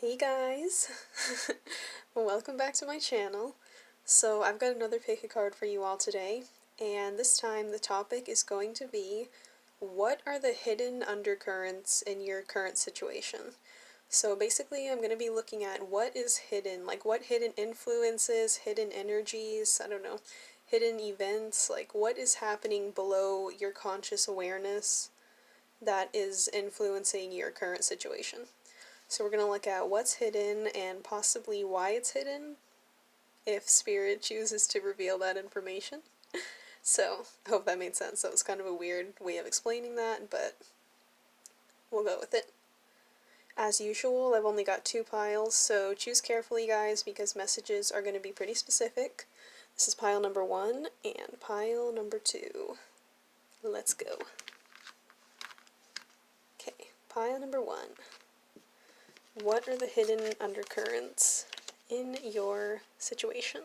Hey guys! Welcome back to my channel. So I've got another pick a card for you all today, and this time the topic is going to be, what are the hidden undercurrents in your current situation? So basically I'm going to be looking at what is hidden, like what hidden influences, hidden energies, I don't know, hidden events, like what is happening below your conscious awareness that is influencing your current situation. So we're going to look at what's hidden and possibly why it's hidden, if Spirit chooses to reveal that information. So, I hope that made sense. That was kind of a weird way of explaining that, but we'll go with it. As usual, I've only got 2 piles, so choose carefully, guys, because messages are going to be pretty specific. This is pile number 1 and pile number 2. Let's go. Okay, pile number 1. What are the hidden undercurrents in your situation?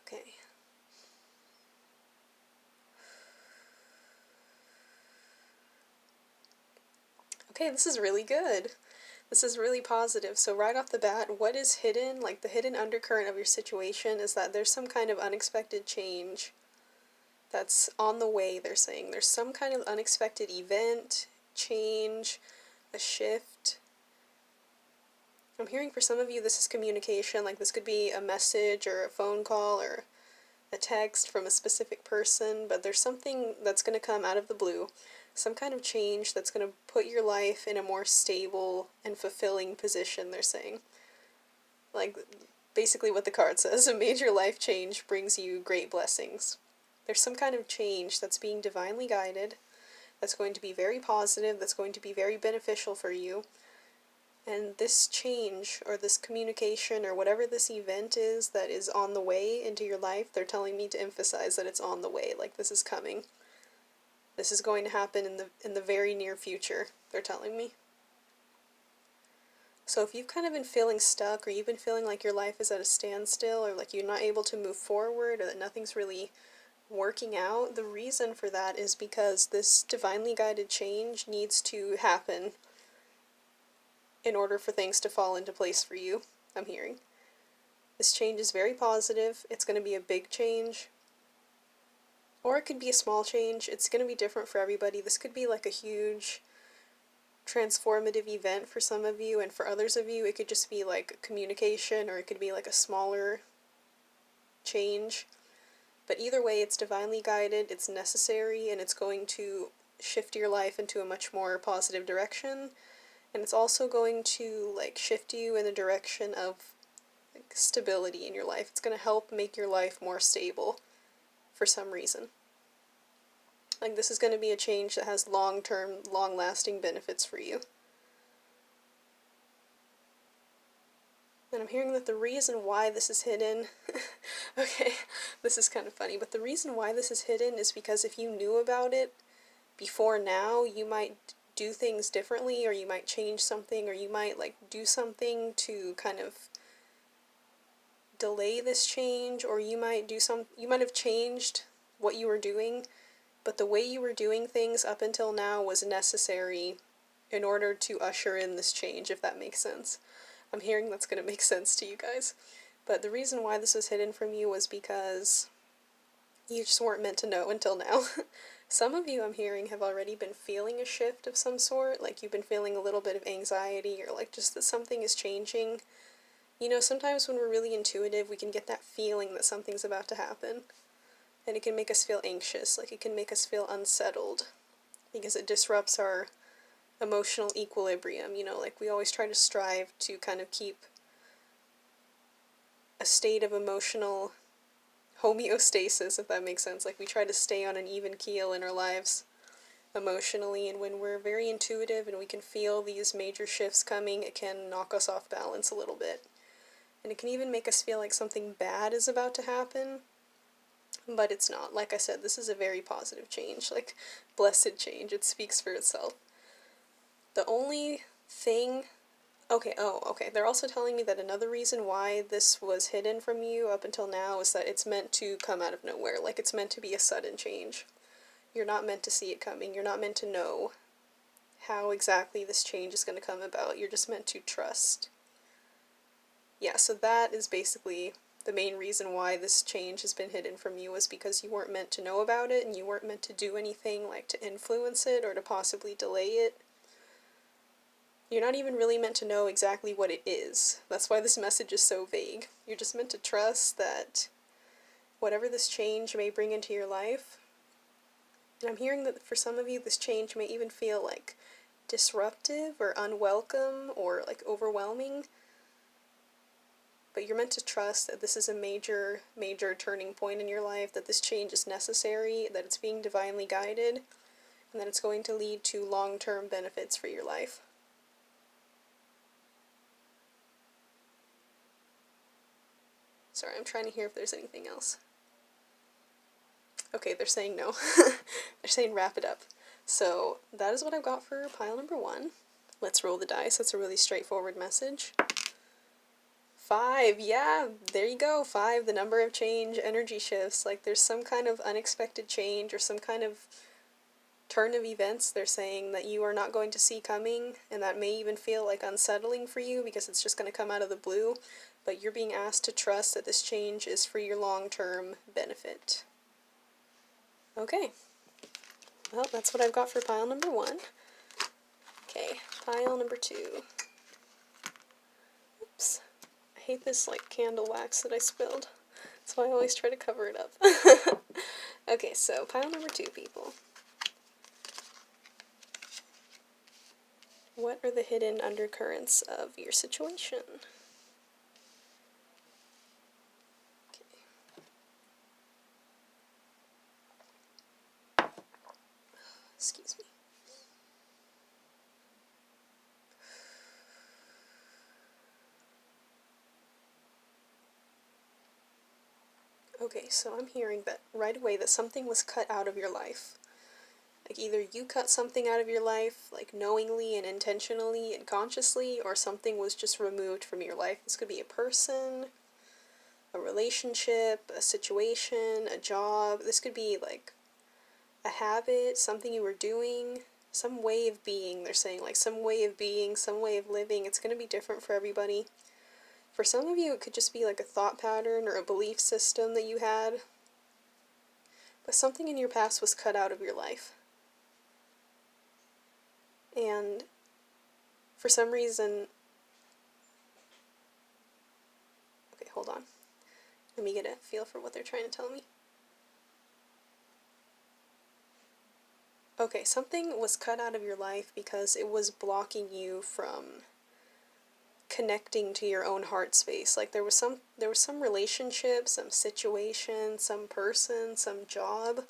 Okay. Okay, this is really good. This is really positive. So right off the bat, what is hidden, like the hidden undercurrent of your situation, is that there's some kind of unexpected change that's on the way, they're saying. There's some kind of unexpected event, change, a shift. I'm hearing for some of you this is communication, like this could be a message or a phone call or a text from a specific person, but there's something that's going to come out of the blue. Some kind of change that's going to put your life in a more stable and fulfilling position, they're saying. Like, basically what the card says, a major life change brings you great blessings. There's some kind of change that's being divinely guided, that's going to be very positive, that's going to be very beneficial for you. And this change, or this communication, or whatever this event is that is on the way into your life, they're telling me to emphasize that it's on the way, like this is coming. This is going to happen in the very near future, they're telling me. So if you've kind of been feeling stuck, or you've been feeling like your life is at a standstill, or like you're not able to move forward, or that nothing's really working out, the reason for that is because this divinely guided change needs to happen in order for things to fall into place for you, I'm hearing. This change is very positive. It's going to be a big change. Or it could be a small change. It's going to be different for everybody. This could be like a huge transformative event for some of you, and for others of you it could just be like communication, or it could be like a smaller change. But either way, it's divinely guided, it's necessary, and it's going to shift your life into a much more positive direction. And it's also going to like shift you in the direction of like stability in your life. It's going to help make your life more stable for some reason. Like this is going to be a change that has long-term, long-lasting benefits for you. And I'm hearing that the reason why this is hidden, okay, this is kind of funny, but the reason why this is hidden is because if you knew about it before now, you might do things differently, or you might change something, or you might like do something to kind of delay this change, or you might have changed what you were doing, but the way you were doing things up until now was necessary in order to usher in this change, if that makes sense. I'm hearing that's going to make sense to you guys. But the reason why this was hidden from you was because you just weren't meant to know until now. Some of you, I'm hearing, have already been feeling a shift of some sort, like you've been feeling a little bit of anxiety, or like just that something is changing. You know, sometimes when we're really intuitive, we can get that feeling that something's about to happen. And it can make us feel anxious, like it can make us feel unsettled, because it disrupts our emotional equilibrium, you know, like we always try to strive to kind of keep a state of emotional homeostasis, if that makes sense. Like we try to stay on an even keel in our lives emotionally, and when we're very intuitive and we can feel these major shifts coming, it can knock us off balance a little bit. And it can even make us feel like something bad is about to happen, but it's not. Like I said, this is a very positive change, like blessed change. It speaks for itself. The only thing okay, they're also telling me that another reason why this was hidden from you up until now is that it's meant to come out of nowhere, like it's meant to be a sudden change. You're not meant to see it coming, you're not meant to know, how exactly this change is going to come about. You're just meant to trust. Yeah, so that is basically the main reason why this change has been hidden from you, is because you weren't meant to know about it, and you weren't meant to do anything like to influence it or to possibly delay it. You're not even really meant to know exactly what it is. That's why this message is so vague. You're just meant to trust that whatever this change may bring into your life, and I'm hearing that for some of you this change may even feel like disruptive or unwelcome or like overwhelming, but you're meant to trust that this is a major turning point in your life, that this change is necessary, that it's being divinely guided, and that it's going to lead to long-term benefits for your life. Sorry, I'm trying to hear if there's anything else. Okay, they're saying no. They're saying wrap it up. So that is what I've got for pile number 1. Let's roll the dice. That's a really straightforward message. 5, yeah, there you go. 5, the number of change, energy shifts. Like there's some kind of unexpected change or some kind of turn of events they're saying that you are not going to see coming, and that may even feel like unsettling for you because it's just going to come out of the blue, but you're being asked to trust that this change is for your long-term benefit. Okay, well, that's what I've got for pile number 1. Okay, pile number 2. Oops, I hate this like candle wax that I spilled. That's why I always try to cover it up. Okay, so pile number 2, people. What are the hidden undercurrents of your situation? Okay. Excuse me. Okay, so I'm hearing that right away that something was cut out of your life. Like either you cut something out of your life, like knowingly and intentionally and consciously, or something was just removed from your life. This could be a person, a relationship, a situation, a job. This could be like a habit, something you were doing, some way of being. They're saying like some way of being, some way of living. It's going to be different for everybody. For some of you, it could just be like a thought pattern or a belief system that you had. But something in your past was cut out of your life. And for some reason... Okay, hold on. Let me get a feel for what they're trying to tell me. Okay, something was cut out of your life because it was blocking you from connecting to your own heart space. Like there was some relationship, some situation, some person, some job,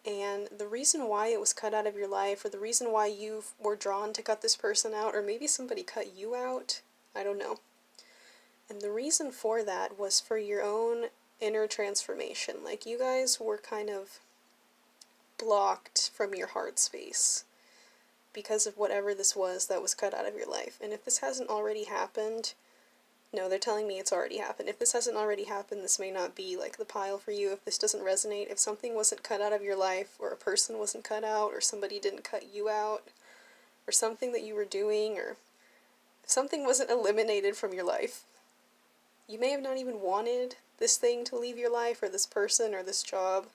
and the reason why it was cut out of your life, or the reason why you were drawn to cut this person out, or maybe somebody cut you out, I don't know. And the reason for that was for your own inner transformation. Like you guys were kind of blocked from your heart space because of whatever this was that was cut out of your life. And if this hasn't already happened, no, they're telling me it's already happened. If this hasn't already happened, this may not be like the pile for you. If this doesn't resonate, if something wasn't cut out of your life, or a person wasn't cut out, or somebody didn't cut you out, or something that you were doing, or if something wasn't eliminated from your life, you may have not even wanted this thing to leave your life, or this person, or this job.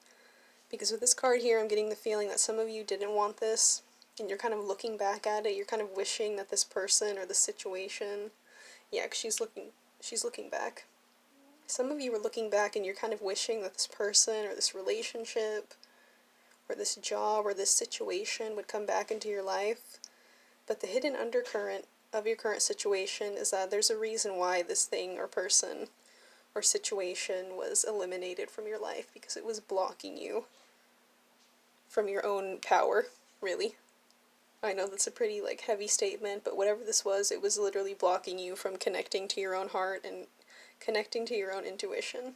Because with this card here, I'm getting the feeling that some of you didn't want this, and you're kind of looking back at it, you're kind of wishing that this person or this situation, yeah, 'cause she's looking back. Some of you are looking back and you're kind of wishing that this person or this relationship or this job or this situation would come back into your life. But the hidden undercurrent of your current situation is that there's a reason why this thing or person or situation was eliminated from your life, because it was blocking you from your own power, really. I know that's a pretty like heavy statement, but whatever this was, it was literally blocking you from connecting to your own heart and connecting to your own intuition.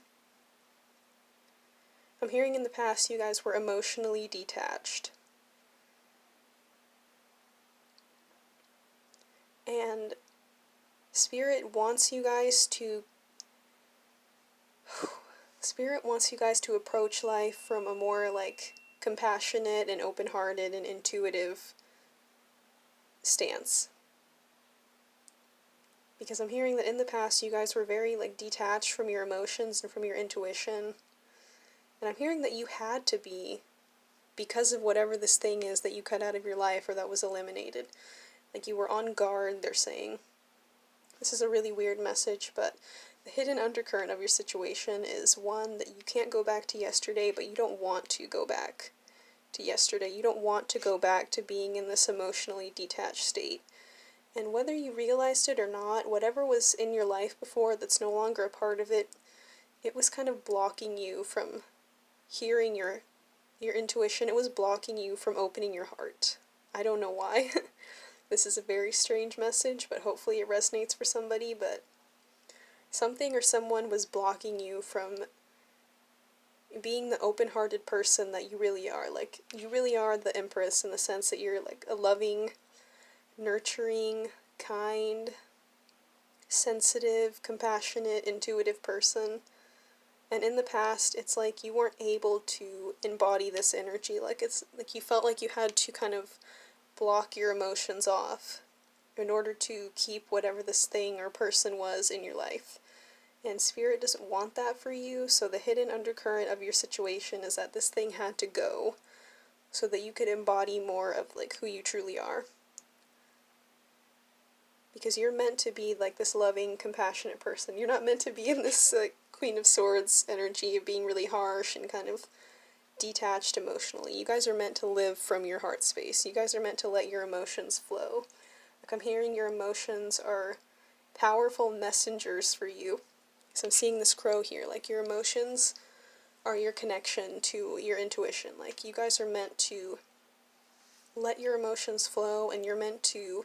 I'm hearing in the past you guys were emotionally detached. And Spirit wants you guys to approach life from a more like compassionate and open-hearted and intuitive stance. Because I'm hearing that in the past you guys were very like detached from your emotions and from your intuition. And I'm hearing that you had to be, because of whatever this thing is that you cut out of your life or that was eliminated. Like you were on guard, they're saying. This is a really weird message, but the hidden undercurrent of your situation is one that you can't go back to yesterday, but you don't want to go back to yesterday. You don't want to go back to being in this emotionally detached state. And whether you realized it or not, whatever was in your life before that's no longer a part of it, it was kind of blocking you from hearing your intuition. It was blocking you from opening your heart. I don't know why. This is a very strange message, but hopefully it resonates for somebody. But something or someone was blocking you from being the open-hearted person that you really are. Like, you really are the Empress in the sense that you're like a loving, nurturing, kind, sensitive, compassionate, intuitive person. And in the past, it's like you weren't able to embody this energy. Like, it's like you felt like you had to kind of block your emotions off in order to keep whatever this thing or person was in your life. And Spirit doesn't want that for you, so the hidden undercurrent of your situation is that this thing had to go so that you could embody more of like who you truly are. Because you're meant to be like this loving, compassionate person. You're not meant to be in this like Queen of Swords energy of being really harsh and kind of detached emotionally. You guys are meant to live from your heart space. You guys are meant to let your emotions flow. Like I'm hearing your emotions are powerful messengers for you. So I'm seeing this crow here. Like your emotions are your connection to your intuition. Like you guys are meant to let your emotions flow, and you're meant to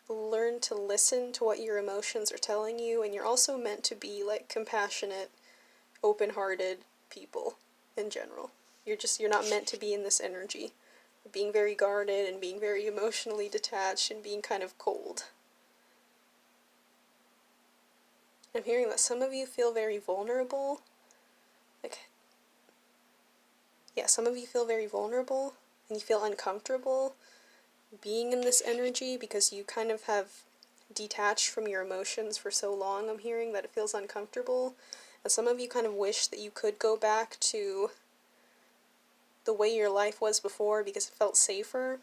learn to listen to what your emotions are telling you, and you're also meant to be like compassionate, open-hearted people in general. You're not meant to be in this energy, being very guarded and being very emotionally detached and being kind of cold. I'm hearing that some of you feel very vulnerable. Some of you feel very vulnerable and you feel uncomfortable being in this energy because you kind of have detached from your emotions for so long. I'm hearing that it feels uncomfortable. And some of you kind of wish that you could go back to the way your life was before because it felt safer.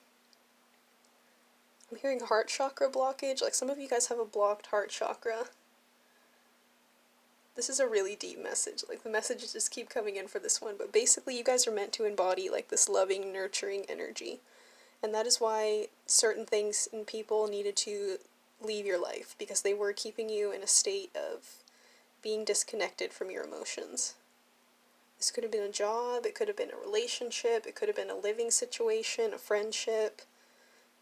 I'm hearing heart chakra blockage. Like some of you guys have a blocked heart chakra. This is a really deep message. Like the messages just keep coming in for this one. But basically you guys are meant to embody like this loving, nurturing energy. And that is why certain things and people needed to leave your life, because they were keeping you in a state of being disconnected from your emotions. This could have been a job, it could have been a relationship, it could have been a living situation, a friendship,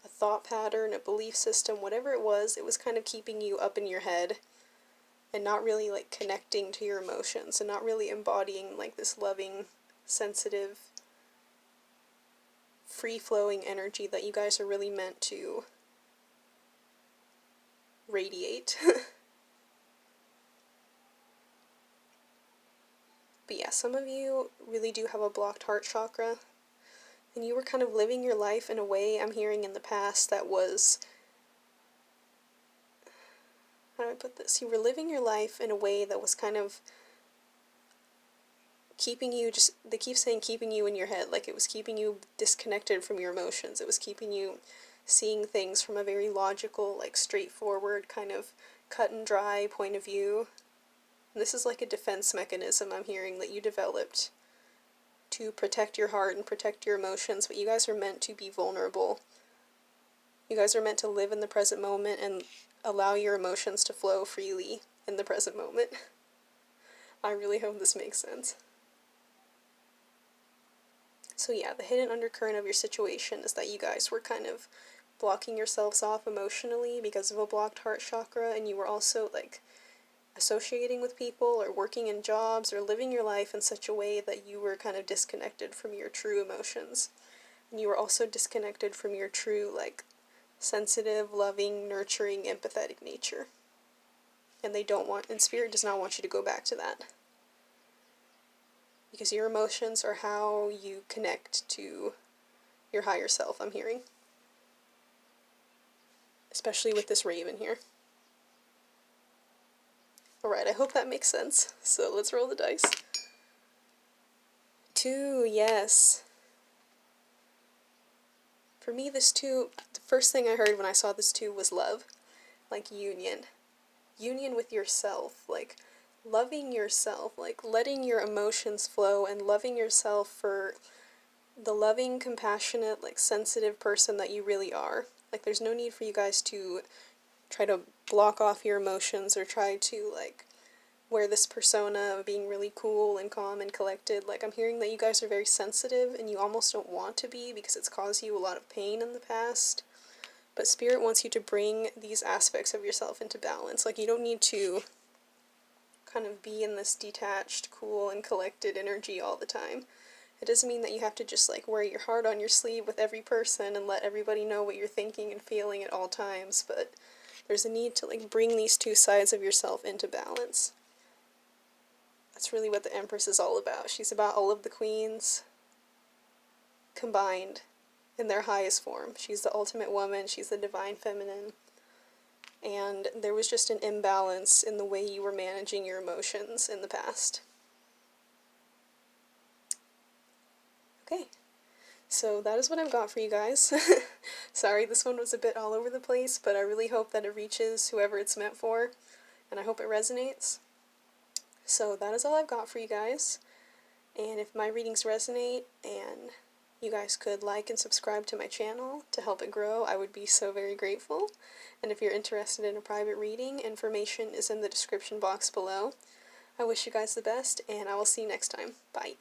a thought pattern, a belief system, whatever it was kind of keeping you up in your head and not really like connecting to your emotions and not really embodying like this loving, sensitive, free-flowing energy that you guys are really meant to radiate. But yeah, some of you really do have a blocked heart chakra, and you were kind of living your life in a way, I'm hearing in the past, that was, how do I put this? You were living your life in a way that was kind of keeping you, just, they keep saying keeping you in your head, like it was keeping you disconnected from your emotions. It was keeping you seeing things from a very logical, like straightforward, kind of cut and dry point of view. And this is like a defense mechanism I'm hearing that you developed to protect your heart and protect your emotions, but you guys are meant to be vulnerable. You guys are meant to live in the present moment and allow your emotions to flow freely in the present moment. I really hope this makes sense. So yeah, the hidden undercurrent of your situation is that you guys were kind of blocking yourselves off emotionally because of a blocked heart chakra, and you were also like associating with people or working in jobs or living your life in such a way that you were kind of disconnected from your true emotions. And you were also disconnected from your true, like, sensitive, loving, nurturing, empathetic nature. And Spirit does not want you to go back to that. Because your emotions are how you connect to your higher self, I'm hearing. especially with this raven here. Alright, I hope that makes sense. So let's roll the dice. 2, yes. For me, this 2, the first thing I heard when I saw this 2 was love. Like union. Union with yourself. Like loving yourself. Like letting your emotions flow and loving yourself for the loving, compassionate, like sensitive person that you really are. Like there's no need for you guys to try to block off your emotions or try to like wear this persona of being really cool and calm and collected. Like I'm hearing that you guys are very sensitive and you almost don't want to be because it's caused you a lot of pain in the past. But Spirit wants you to bring these aspects of yourself into balance. Like you don't need to kind of be in this detached, cool, and collected energy all the time. It doesn't mean that you have to just like wear your heart on your sleeve with every person and let everybody know what you're thinking and feeling at all times, but there's a need to like bring these 2 sides of yourself into balance. That's really what the Empress is all about. She's about all of the queens combined in their highest form. She's the ultimate woman, she's the divine feminine, and there was just an imbalance in the way you were managing your emotions in the past. Okay, so that is what I've got for you guys. Sorry, this one was a bit all over the place, but I really hope that it reaches whoever it's meant for, and I hope it resonates. So that is all I've got for you guys, and if my readings resonate and you guys could like and subscribe to my channel to help it grow, I would be so very grateful. And if you're interested in a private reading, information is in the description box below. I wish you guys the best, and I will see you next time. Bye.